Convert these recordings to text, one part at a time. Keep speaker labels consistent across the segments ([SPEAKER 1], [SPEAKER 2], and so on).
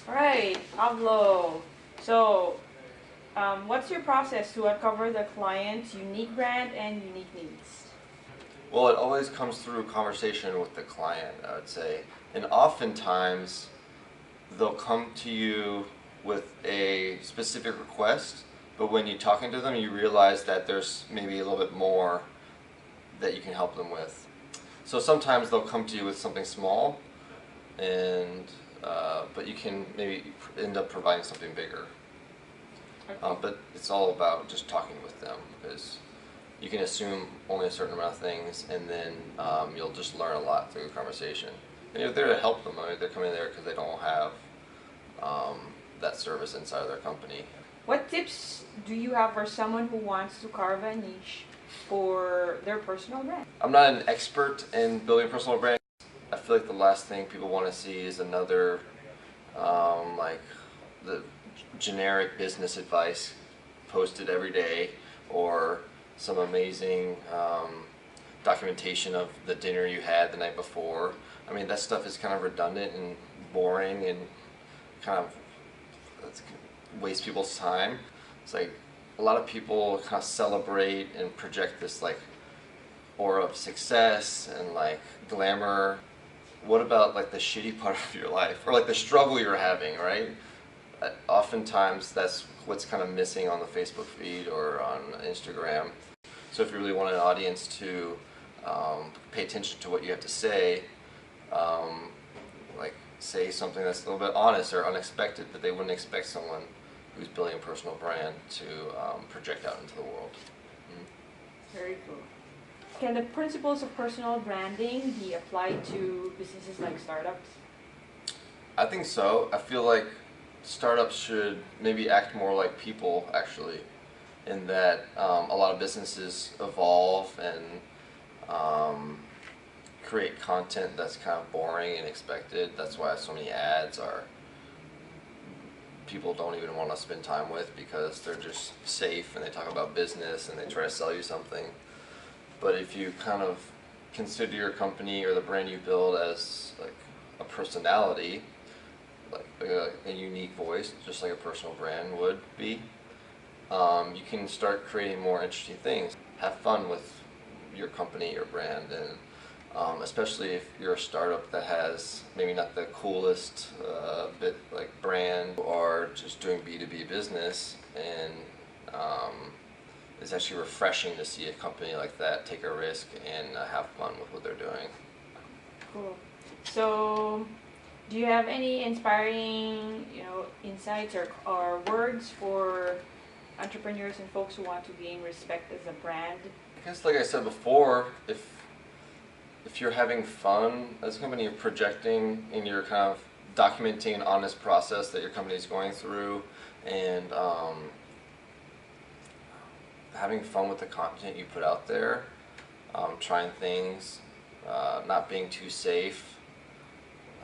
[SPEAKER 1] All right, Pablo. So, what's your process to uncover the client's unique brand and unique needs?
[SPEAKER 2] Well, it always comes through conversation with the client, I would say. And oftentimes, they'll come to you with a specific request, but when you're talking to them, you realize that there's maybe a little bit more that you can help them with. So sometimes they'll come to you with something small, and but you can maybe end up providing something bigger. But it's all about just talking with them, because you can assume only a certain amount of things, and then you'll just learn a lot through the conversation. And you're there to help them. I mean, they're coming there because they don't have that service inside of their company.
[SPEAKER 1] What tips do you have for someone who wants to carve a niche for their personal brand?
[SPEAKER 2] I'm not an expert in building a personal brand. I feel like the last thing people want to see is another like the generic business advice posted every day, or some amazing documentation of the dinner you had the night before. I mean, that stuff is kind of redundant and boring, and kind of wastes people's time. It's like a lot of people kind of celebrate and project this like aura of success and like glamour. What about like the shitty part of your life, or like the struggle you're having, right? Oftentimes that's what's kind of missing on the Facebook feed or on Instagram. So if you really want an audience to pay attention to what you have to say, like say something that's a little bit honest or unexpected that they wouldn't expect someone who's building a personal brand to project out into the world.
[SPEAKER 1] Very cool. Can the principles of personal branding be applied to businesses like startups?
[SPEAKER 2] I think so. I feel like startups should maybe act more like people, actually, in that a lot of businesses evolve and create content that's kind of boring and expected. That's why so many ads are people don't even want to spend time with, because they're just safe and they talk about business and they try to sell you something. But if you kind of consider your company or the brand you build as like a personality, like a unique voice, just like a personal brand would be, you can start creating more interesting things. Have fun with your company or brand, and especially if you're a startup that has maybe not the coolest bit like brand, or just doing B2B business, and it's actually refreshing to see a company like that take a risk and have fun with what they're doing.
[SPEAKER 1] Cool. So, do you have any inspiring, insights or words for entrepreneurs and folks who want to gain respect as a brand?
[SPEAKER 2] I guess, like I said before, if you're having fun as a company, you're projecting and you're kind of documenting an honest process that your company is going through, and having fun with the content you put out there, trying things, not being too safe,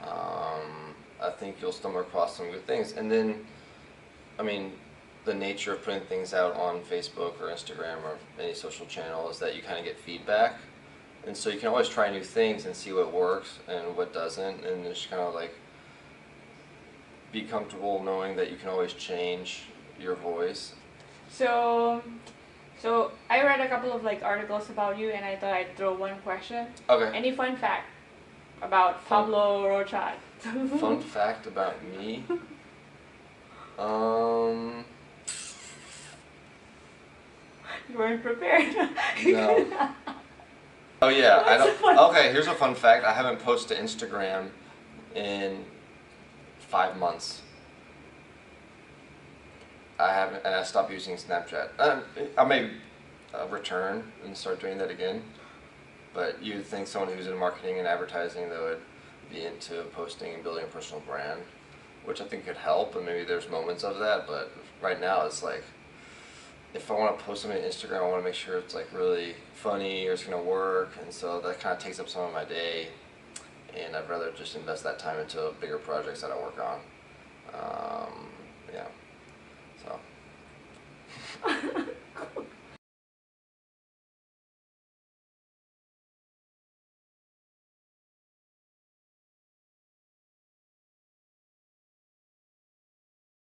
[SPEAKER 2] I think you'll stumble across some good things. And then, I mean, the nature of putting things out on Facebook or Instagram or any social channel is that you kind of get feedback. And so you can always try new things and see what works and what doesn't, and just kind of like be comfortable knowing that you can always change your voice.
[SPEAKER 1] So I read a couple of articles about you, and I thought I'd throw one question.
[SPEAKER 2] Okay.
[SPEAKER 1] Any fun fact about Pablo Rochat?
[SPEAKER 2] Fun fact about me?
[SPEAKER 1] You weren't prepared.
[SPEAKER 2] No. Oh yeah, I don't. Okay, here's a fun fact. I haven't posted to Instagram in 5 months. I haven't, and I stopped using Snapchat. I may return and start doing that again. But you'd think someone who's in marketing and advertising that would be into posting and building a personal brand, which I think could help, and maybe there's moments of that. But right now, it's like, if I want to post something on Instagram, I want to make sure it's like really funny or it's going to work, and so that kind of takes up some of my day, and I'd rather just invest that time into bigger projects that I work on.